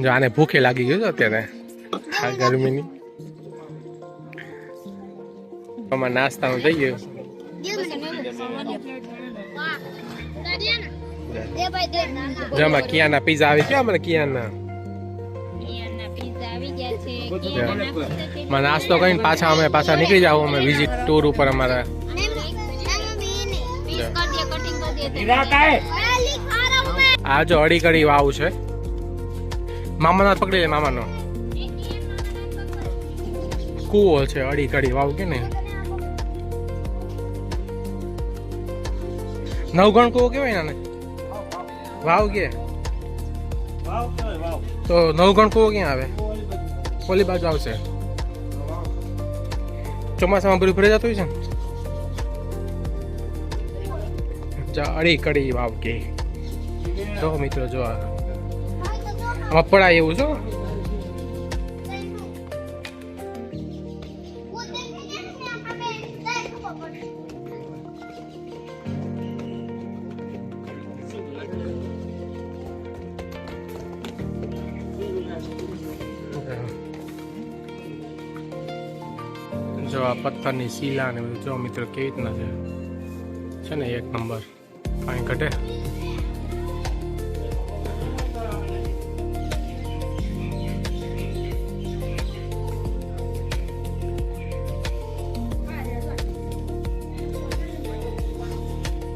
જો આને ભૂખે લાગી ગયું છે અત્યારે આ ગરમીની. આમાં નાસ્તાનું થઈ ગયું. જેમાં કિયાના પીઝા આવી ગયા મને કિયાના માં નાસ્તો કરીને પાછા અમે નીકળી જાવ અમે વિઝિટ ટૂર ઉપર અમારા. આ જો અડી કડી વાવ છે. મામાનો હાથ પકડી લે મામાનો. કૂવો છે અડી કડી વાવ કે ને નવગણ કૂવો કેવાય ને વાવ કે તો નવગણ કૂવો ક્યાં આવે? ઓલી બાજુ આવશે. ચોમાસામાં બધું ભરી જતું હોય છે. અડી કડી વાવ કે જો મિત્રો જો આમાં પડાય એવું છો. જો આ પથ્થરની શીલા ને બધું જો મિત્રો કેવી રીતના છે ને એક નંબર. કાંઈ ઘટે.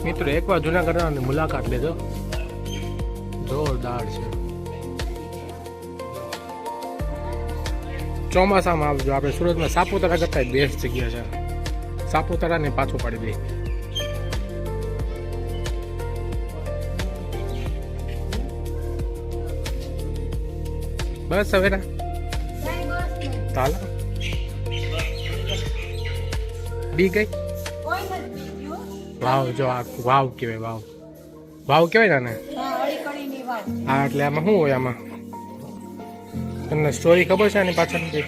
મિત્રો એકવાર જૂનાગઢની મુલાકાત લેજો, જોરદાર છે. ચોમાસામાં આવજો. આપણે સુરતમાં સાપુતારા કરતા બેસ્ટ જગ્યા છે. સાપુતારા ને પાછું પાડી દે. બસ હવે ના તાલા બી ગઈ. વાવ જો આ વાવ કેવાય. વાવ કેવાય ને હા. એટલે આમાં શું હોય? આમાં તમને સ્ટોરી ખબર છે આની પાછળની?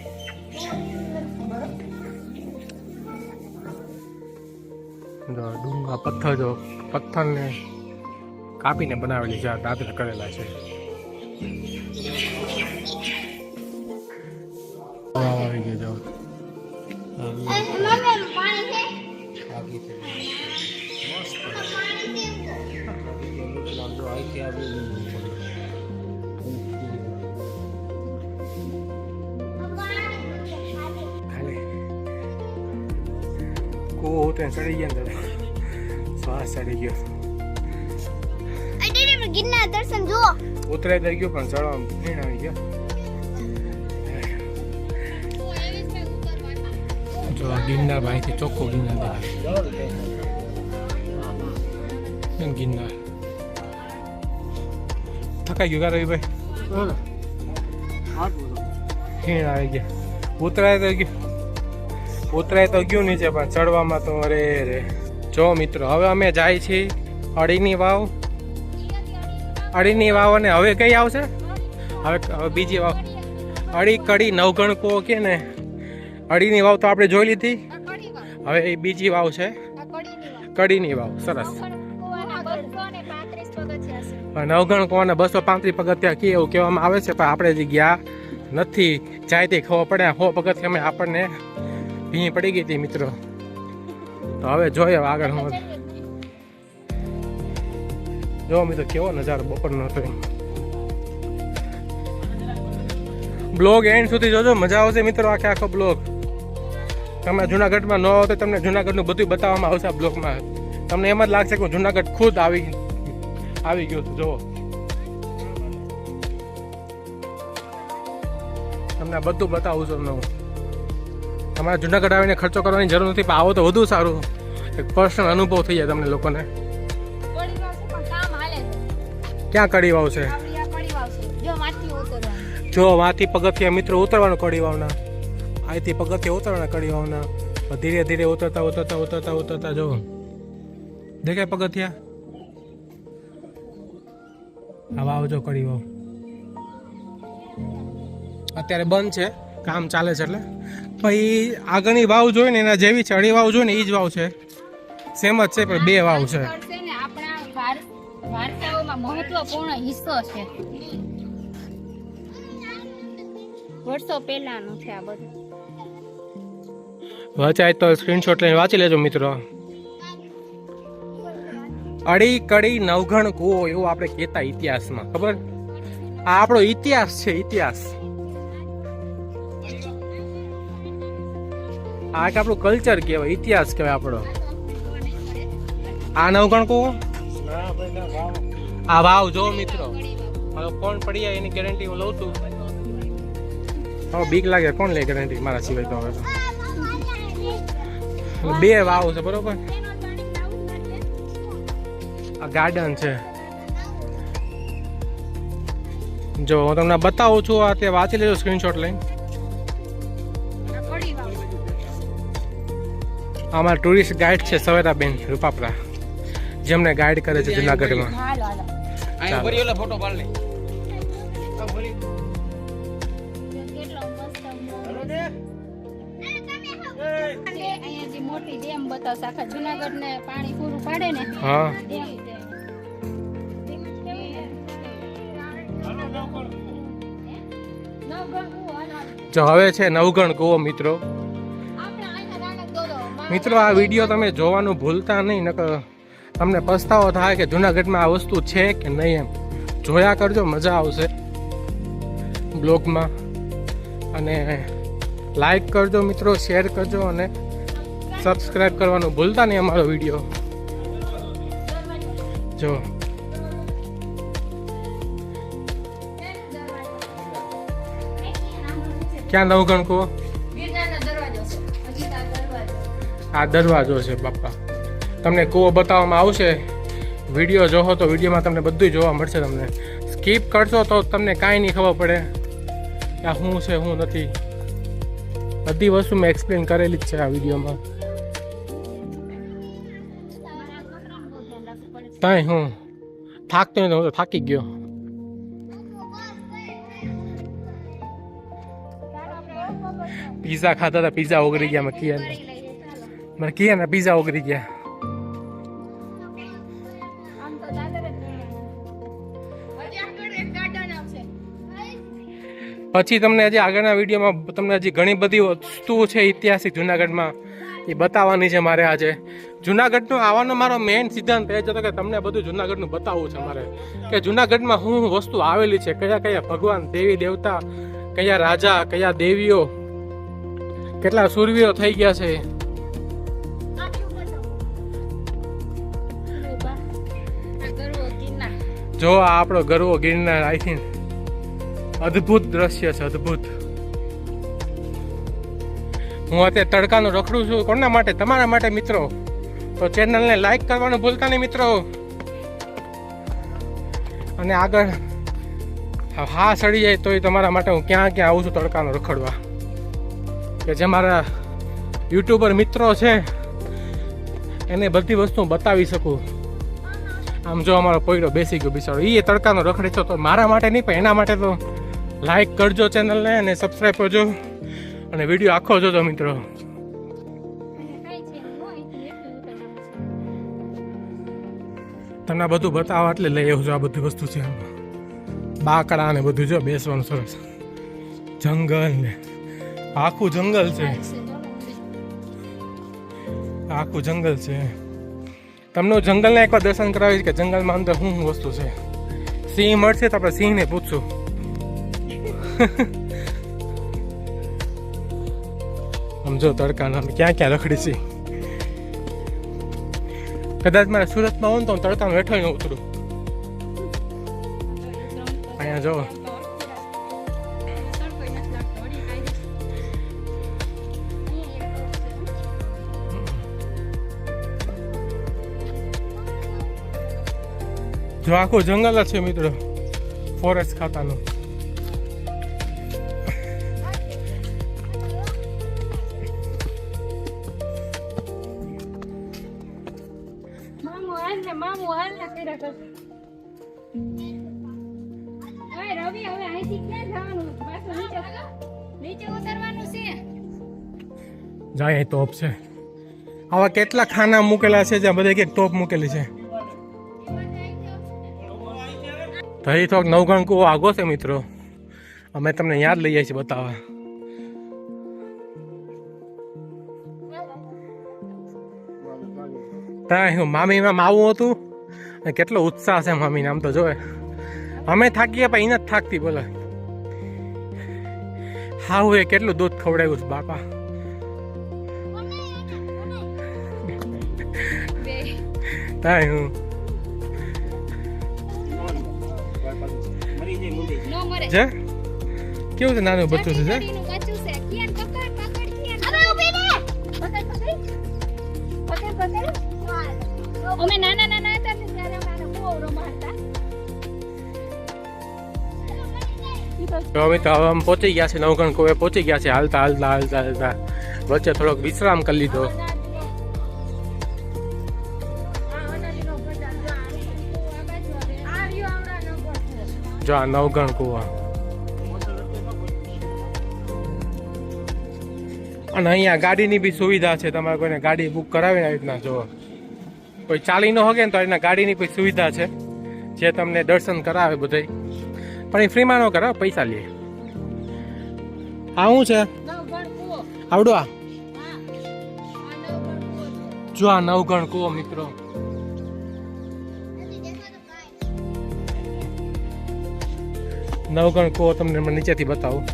જો ડુંગા પથ્થર જો પથ્થરને કાપીને બનાવેલી છે. દાદરા કરેલા છે. આવી ગયો જાવ ચડી ગયા ને શ્વાસ ચડી ગયો. ગિરનાર દર્શન જો ઉતરાય થઈ ગયો પણ ચડવા નહીં આવી ગયો. જો ગિરનાર ભાઈથી ચોખ્ખો ગિરનાર ગિરનાર થકાઈ ગયો રવિભાઈ. ખીણ આવી ગયા. ઉતરાય તો ગયું નીચે પણ ચડવામાં તો અરે રે. જો મિત્રો હવે અમે જાય છીએ અડીની વાવ. અડીની વાવ અને હવે કઈ આવશે? હવે બીજી વાવ અડી કડી નવગણ કો કે ને. અડીની વાવ તો આપણે જોઈ લીધી. હવે એ બીજી વાવ છે કડીની વાવ. સરસ. નવગણ કોને 235 પગથિયા કે એવું કહેવામાં આવે છે પણ આપણે જે ગયા નથી. જાય તે ખબર પડે. 100 પગથિયા આપણને ભીની પડી ગઈ હતી મિત્રો. તો હવે જોઈએ આગળ હું જો મિત્રો કેવો નજારો બપોરનો હતો. બ્લોગ એન્ડ સુધી જોજો, મજા આવશે મિત્રો. આખો બ્લોગ તમે જુનાગઢમાં ન આવો તો તમને જુનાગઢનું બધું બતાવવામાં આવશે આ બ્લોગમાં. તમને એમ જ લાગશે કે હું જુનાગઢ ખુદ આવી ગયો છું. જુઓ તમને બધું બતાવું છું. હું તમારે જુનાગઢ આવીને ખર્ચો કરવાની જરૂર નથી, પણ આવો તો વધુ સારું. એક પર્સનલ અનુભવ થઈ જાય તમને લોકોને. ક્યાં કડી વાવ છે? જો વાંથી પગથિયા મિત્રો ઉતરવાનું કડી વાવના. અહીંથી પગથિયા ઉતરવાના કડી વાવના. ધીરે ધીરે ઉતરતા જો દેખાય પગથિયા. હવે આવજો કડી વાવ. અત્યારે બંધ છે, કામ ચાલે છે. એટલે પછી આગળની વાવ જોઈ ને એના જેવી છે. અડી વાવ જોઈ ને એ જ વાવ છે. સેમ જ છે પણ બે વાવ છે. વાર્તાઓમાં મહત્વપૂર્ણ હિસ્સો છે. વર્ષો પહેલાનું છે આ બધું. વાંચાય તો સ્ક્રીનશોટ લઈને વાંચી લેજો મિત્રો. અડી કડી નવઘણ કૂવો એવું આપણે કહેતા ઇતિહાસમાં, ખબર? આ આપણો ઇતિહાસ છે, ઇતિહાસ. આ એક આપણું કલ્ચર કહેવાય, ઇતિહાસ કહેવાય આપણો. આ નવઘણ કૂવો, આ વાવ જો મિત્રો. હવે કોણ પડી જાય એની ગેરંટી હું લઉં છું. હવે બીક લાગે, કોણ લે ગેરંટી મારા સિવાય? તો હવે તો બે વાવ છે બરોબર. આ ગાર્ડન છે જો, હું તમને બતાવું છું. આ તે વાંચી લેજો સ્ક્રીનશોટ લઈને. અમારા ટુરિસ્ટ ગાઈડ છે સવેરાબેન રૂપાપરા, જેમને ગાઈડ કરે છે જુનાગઢમાં. ફોટો પાડ લે. અહીંયા જે મોટી ડેમ બતાવશે આખા જુનાગઢને પાણી પૂરું પાડે ને. હા ડેમ છે. જો હવે છે નવઘણ કૂવો મિત્રો. મિત્રો આ વિડીયો તમે જોવાનું ભૂલતા નહીં, નકર તમને પસ્તાવો થાય કે જુનાગઢમાં આ વસ્તુ છે કે નહીં. એમ જોયા કરજો, મજા આવશે બ્લોગમાં. અને લાઈક કરજો મિત્રો, શેર કરજો અને સબસ્ક્રાઈબ કરવાનું ભૂલતા નહીં અમારો વિડીયો. જો ક્યાં નવઘણ કૂવો? આ દરવાજો છે બાપા. તમને કૂવો બતાવવામાં આવશે. વિડીયો જોવો તો વિડીયોમાં તમને બધું જોવા મળશે. તમને સ્કીપ કરશો તો તમને કાંઈ નહીં ખબર પડે કે આ શું છે શું નથી. બધી વસ્તુ મેં એક્સપ્લેન કરેલી જ છે આ વિડીયોમાં. કાંઈ હું થાકતો નથી, હું તો થાકી ગયો. પીઝા ખાતા હતા, પીઝા ઓગળી ગયા. મેં કિયા પીઝા ઓગળી ગયા. પછી તમને હજી આગળના વિડીયોમાં તમને હજી ઘણી બધી વસ્તુઓ છે ઐતિહાસિક જુનાગઢમાં, એ બતાવવાની છે મારે આજે. જુનાગઢનું આવવાનો મારો મેઇન સિદ્ધાંત એ જ હતો કે તમને બધું જુનાગઢનું બતાવવું છે મારે, કે જુનાગઢમાં શું વસ્તુ આવેલી છે, કયા કયા ભગવાન, દેવી દેવતા, કયા રાજા, કયા દેવીઓ, કેટલા સુરવીરો થઈ ગયા છે. જો આ આપણો ગરવો ગિરનાર, આઈ થિંક અદ્ભુત દ્રશ્ય છે, અદ્ભુત. હું અત્યારે તડકાનું રખડું છું. કોના માટે? તમારા માટે મિત્રો. તો ચેનલને લાઈક કરવાનું ભૂલતા નહીં મિત્રો. અને આગળ હા સડી જાય તોય તમારા માટે હું ક્યાં ક્યાં આવું છું તડકાનું રખડવા, કે જે મારા યુટ્યુબર મિત્રો છે એને બધી વસ્તુ બતાવી શકું. આમ જો અમારો પોયડો બેસી ગયો બિચારો, એ તડકાનો રખડે છે. તો મારા માટે નહીં પણ એના માટે તો લાઈક કરજો ચેનલને અને સબસ્ક્રાઈબ કરજો અને વિડીયો આખો જોજો મિત્રો. તમને બધું બતાવવા એટલે લઈ આવું છું. આ બધી વસ્તુ છે, બાકડા ને બધું જો બેસવાનું સરસ. જંગલ ને આખું જંગલ છે, આખું જંગલ છે. તમને જંગલને એકવાર દર્શન કરાવીશ કે જંગલમાં અંદર શું શું વસ્તુ છે. સિંહ મળશે તો આપણે સિંહને પૂછશું. સમજો તડકાના ક્યાં ક્યાં રખડી છે. કદાચ મારે સુરતમાં હોઉં તો હું તડકામાં હેઠો ન ઉતરું. અહીંયા જો જો આખું જંગલ જ છે મિત્રો, ફોરેસ્ટ ખાતાનું. જાય ટોપ છે. આવા કેટલા ખાના મૂકેલા છે જ્યાં બધે એક ટોપ મૂકેલી છે. તો એ થોડોક નવઘણ કૂવો આગો છે મિત્રો. અમે તમને યાદ લઈ જઈએ છીએ બતાવવા. ત્યાં હું મામીમાં આવું હતું અને કેટલો ઉત્સાહ છે મામીને આમ તો જોવે. અમે થાકી ગયા પણ એને જ થાકતી બોલે. હા હું એ કેટલું દૂધ ખવડાવ્યું છે બાપા. ત્યાં હું નો મરે છે કેવું છે નાનું બચ્ચું છે ગાડીનું બચ્ચું છે કિયાન પકડ પકડ કિયાન હવે ઊભી રહે પકડ અમે નાના નાના હતા ને ત્યારે અમારે બહુ રમાડતા. તો અમે તો હવે આમ પહોંચી ગયા છે નવગણ કોવે પહોંચી ગયા છે હાલતા હાલતા હાલતા હાલતા વચ્ચે થોડોક વિશ્રામ કરી લીધો. જો આ નવગણ કુવા અને અહીંયા ગાડીની બી સુવિધા છે. તમારે કોઈને ગાડી બુક કરાવીને આવી રીતના જો કોઈ ચાલી ન હોગે ને તો એના ગાડીની કોઈ સુવિધા છે જે તમને દર્શન કરાવે બધે પણ એ ફ્રીમાં ન કરાવે પૈસા લે. આ શું છે આવડું આ જો આ નવગણ કુવો મિત્રો. નવગણ કુવો તમને મને નીચેથી બતાવું.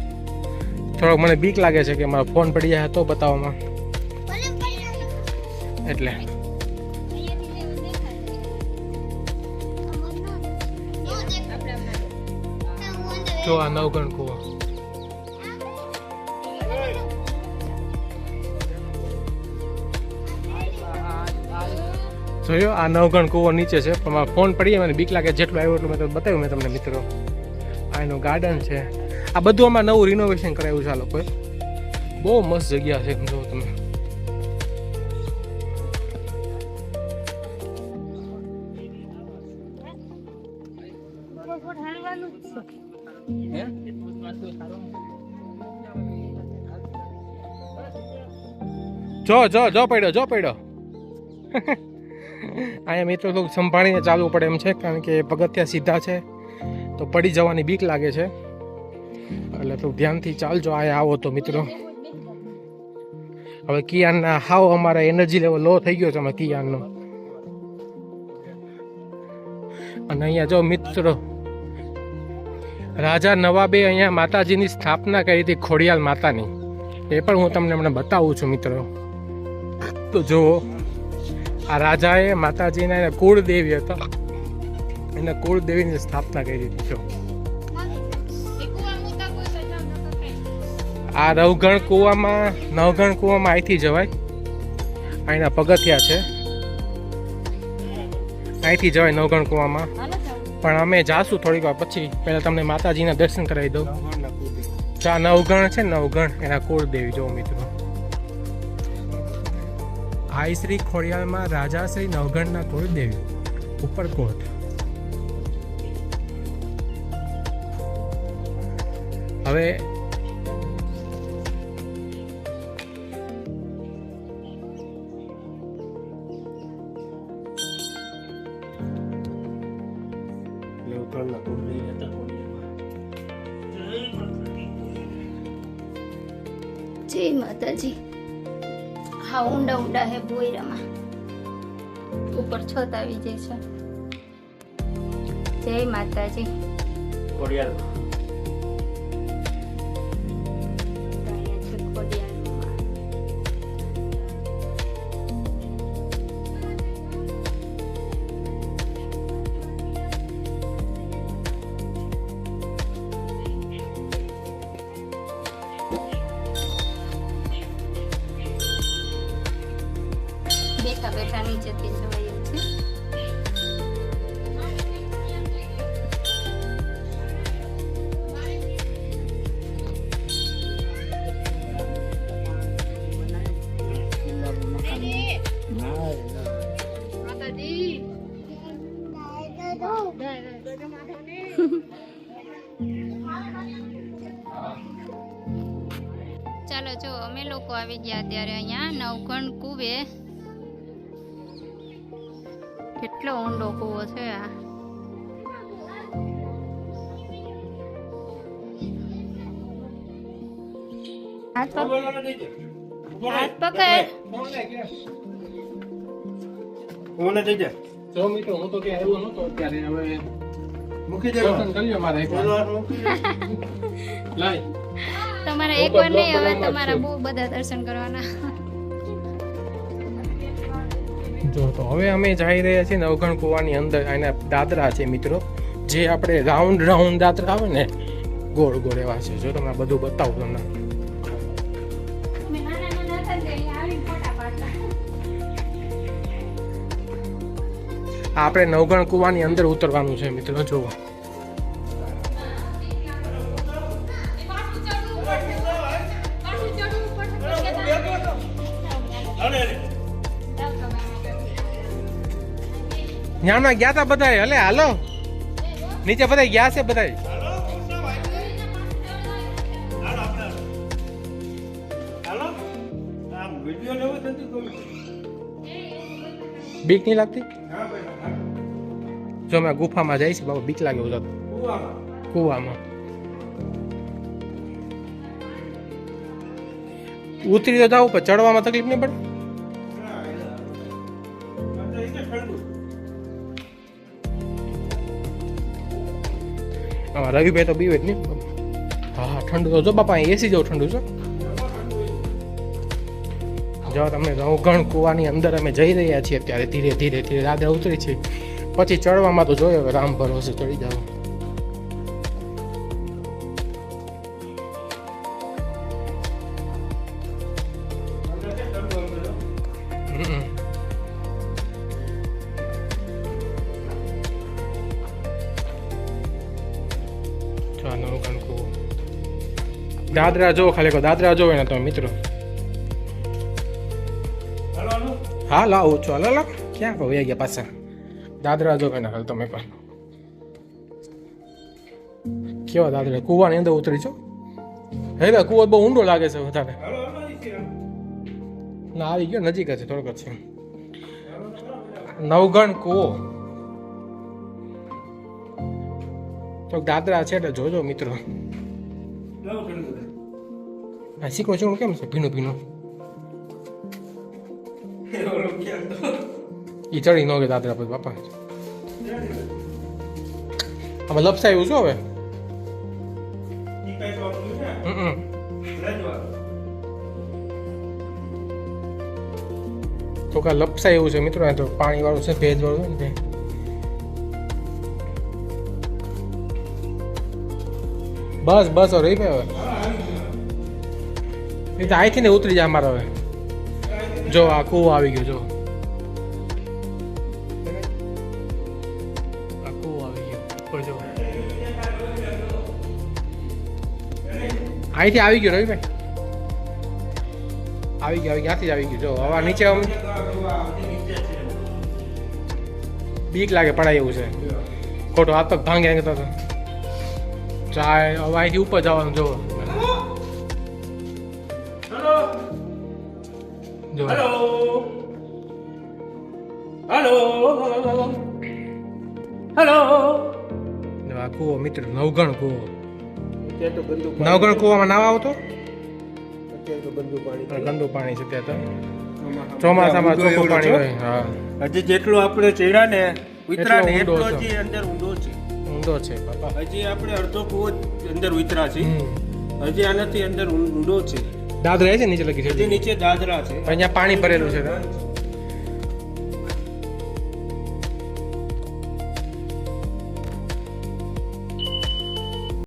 થોડોક મને બીક લાગે છે કે મારો ફોન પડી જાય તો બતાવવામાં એટલે. જો આ નવગણ કુવો જોયો. આ નવગણ કુવો નીચે છે પણ મારો ફોન પડી જાય મને બીક લાગે. જેટલું આવ્યું એટલું મેં તો બતાવ્યું મેં તમને મિત્રો. આ એનું ગાર્ડન છે. આ બધું આમાં નવું રિનોવેશન કરાવ્યું છે આ લોકોએ. બહુ મસ્ત જગ્યા છે જો તમે. જો જો જો પડ્યો જો પડ્યો. અહીંયા મિત્રો થોડુંક સંભાળીને ચાલવું પડે એમ છે કારણ કે પગથિયા સીધા છે તો પડી જવાની બીક લાગે છે એટલે થોડું ધ્યાનથી ચાલજો. અહીંયા આવો તો મિત્રો. હવે કિયાનના હાવ અમારા એનર્જી લેવલ લો થઈ ગયો છે અમે કિયાનનો. અને અહીંયા જો મિત્રો રાજા નવાબે અહીંયા માતાજીની સ્થાપના કરી હતી ખોડિયાલ માતાની. એ પણ હું તમને હમણાં બતાવું છું મિત્રો. તો જુઓ આ રાજાએ માતાજીના એના કુળદેવી હતા એના કુળદેવીની સ્થાપના કરી હતી. જો આ નવગણ કુવામાં અહીંથી જવાય. અહીંના પગથિયા છે અહીંથી જવાય નવગણ કુવામાં. પણ અમે જાશું થોડીક વાર પછી. પહેલા તમને માતાજીના દર્શન કરાવી દઉં. આ નવગણ છે નવગણ એના કુળદેવી જો મિત્રો. આઈ શ્રી ખોડિયાલમાં રાજા શ્રી નવગણના કુળદેવી ઉપરકોટ. હવે જય માતાજી. હા ઊંડા ઊંડા હે બોયરામાં ઉપર છત આવી જાય છે. જય માતાજી. ખોડિયાલ અહીંયા છે ખોડિયાલમાં. બેઠા બેઠા નીચેથી જવાય એમ છે. ચાલો જો અમે લોકો આવી ગયા ત્યારે અહીંયા નવગણ કુવે. કેટલો ઊંડો કૂવો છે. આ હાથ પકડ. કોને દઈ દે જો મિત્રો હું તો ક્યાં આવ્યો નતો અત્યારે હવે મૂકી દે દર્શન કરી લો મારા એકવાર લાય તમારા એકવાર નહીં, હવે તમારા બહુ બધા દર્શન કરવાના. જો તો હવે અમે જઈ રહ્યા છીએ નવઘણ કુવાની અંદર. આના દાદરા છે મિત્રો, જે આપણે રાઉન્ડ રાઉન્ડ દાદરા આવે ને ગોળ ગોળ એવા છે. જો તમને બધું બતાવું તમને. અમે નાના નાના હતા ને અહીંયા આવીને ફોટા પાડતા. આપણે નવઘણ કુવાની અંદર ઉતરવાનું છે મિત્રો. જુઓ ન્યામાં ગયા તા બધાય. હલે હાલો નીચે બધા ગયા છે બધાય. હાલો આમ વિડિયો લેવો નથી કોઈ બીક નહીં લાગતી? હા ભાઈ જો મેં ગુફામાં જાય છે બાબા, બીક લાગે ઉધર કુવામાં. ઉતરી તો જાવ પણ ચડવામાં તકલીફ નહીં પડે? હા રવિભાઈ તો બીવે જ નહીં. હા ઠંડુ તો જો બાપા એસી જેવું ઠંડુ છે. જો તમને નવઘણ કુવાની અંદર અમે જઈ રહ્યા છીએ અત્યારે. ધીરે ધીરે ધીરે દાદરા ઉતરી છે, પછી ચડવામાં તો જોયો હવે રામ ભરોસે ચડી જાવ. નવઘણ કુવો દાદરા જો ખાલી દાદરા જોવે ને તમે મિત્રો. હા લાવો છો. હાલો લાવ ક્યાં કહો ગયા પાછા. દાદરા જો ને હાલ તમે પણ કેવા દાદરા કુવાની અંદર ઉતરી છો. હે કુવો બહુ ઊંડો લાગે છે વધારે. ના આવી ગયો, નજીક જ છે, થોડોક જ છે. નવઘણ કુવો તો દાદરા છે એટલે જોજો મિત્રો. આ શીખો શું કેમ છે ભીનું ભીનું? ઈ ચડી ન ગયો દાદરા પર બાપા. આમાં લપસાયું શું હવે? તો કા લપસાય એવું છે મિત્રો. તો પાણી વાળું છે, ભેજ વાળું છે ને. બસ બસ રહી ભાઈ હવે. એ તો અહીંથી ને ઉતરી જાય અમારો હવે. જો આ કૂવો આવી ગયો. જો આ કૂવો આવી ગયો ઉપર. જો અહીંથી આવી ગયો રવિભાઈ. આવી ગયો ક્યાંથી જ આવી ગયો. જો હવા નીચે બીક લાગે પડાય એવું છે. ખોટો હાથ પગ ભાંગે તો ચાય. હવે અહીંથી ઉપર જવાનું. જો જો હેલો હેલો હેલો આ કૂવો મિત્ર નવઘણ કૂવો. અત્યારે તો ગંદુ નવઘણ કૂવામાં નાવા આવતો. અત્યારે તો ગંદુ પાણી ગંદુ પાણી છે ત્યાં તો. ચોમાસામાં ચોખ્ખું પાણી હોય. હા હજી જેટલું આપણે ચડ્યા ને ઉતરા ને એટલો એટલો ઊંડો છે. જ અંદર ઊંડો છે. ઊંડો છે બાપા. હજી આપણે અડધો કૂવો અંદર ઉતરા છે. હમ. હજી આનાથી અંદર ઊંડો છે. દાદરા છે નીચે લગી છે. હજી નીચે દાદરા છે. અહીંયા પાણી ભરેલું છે.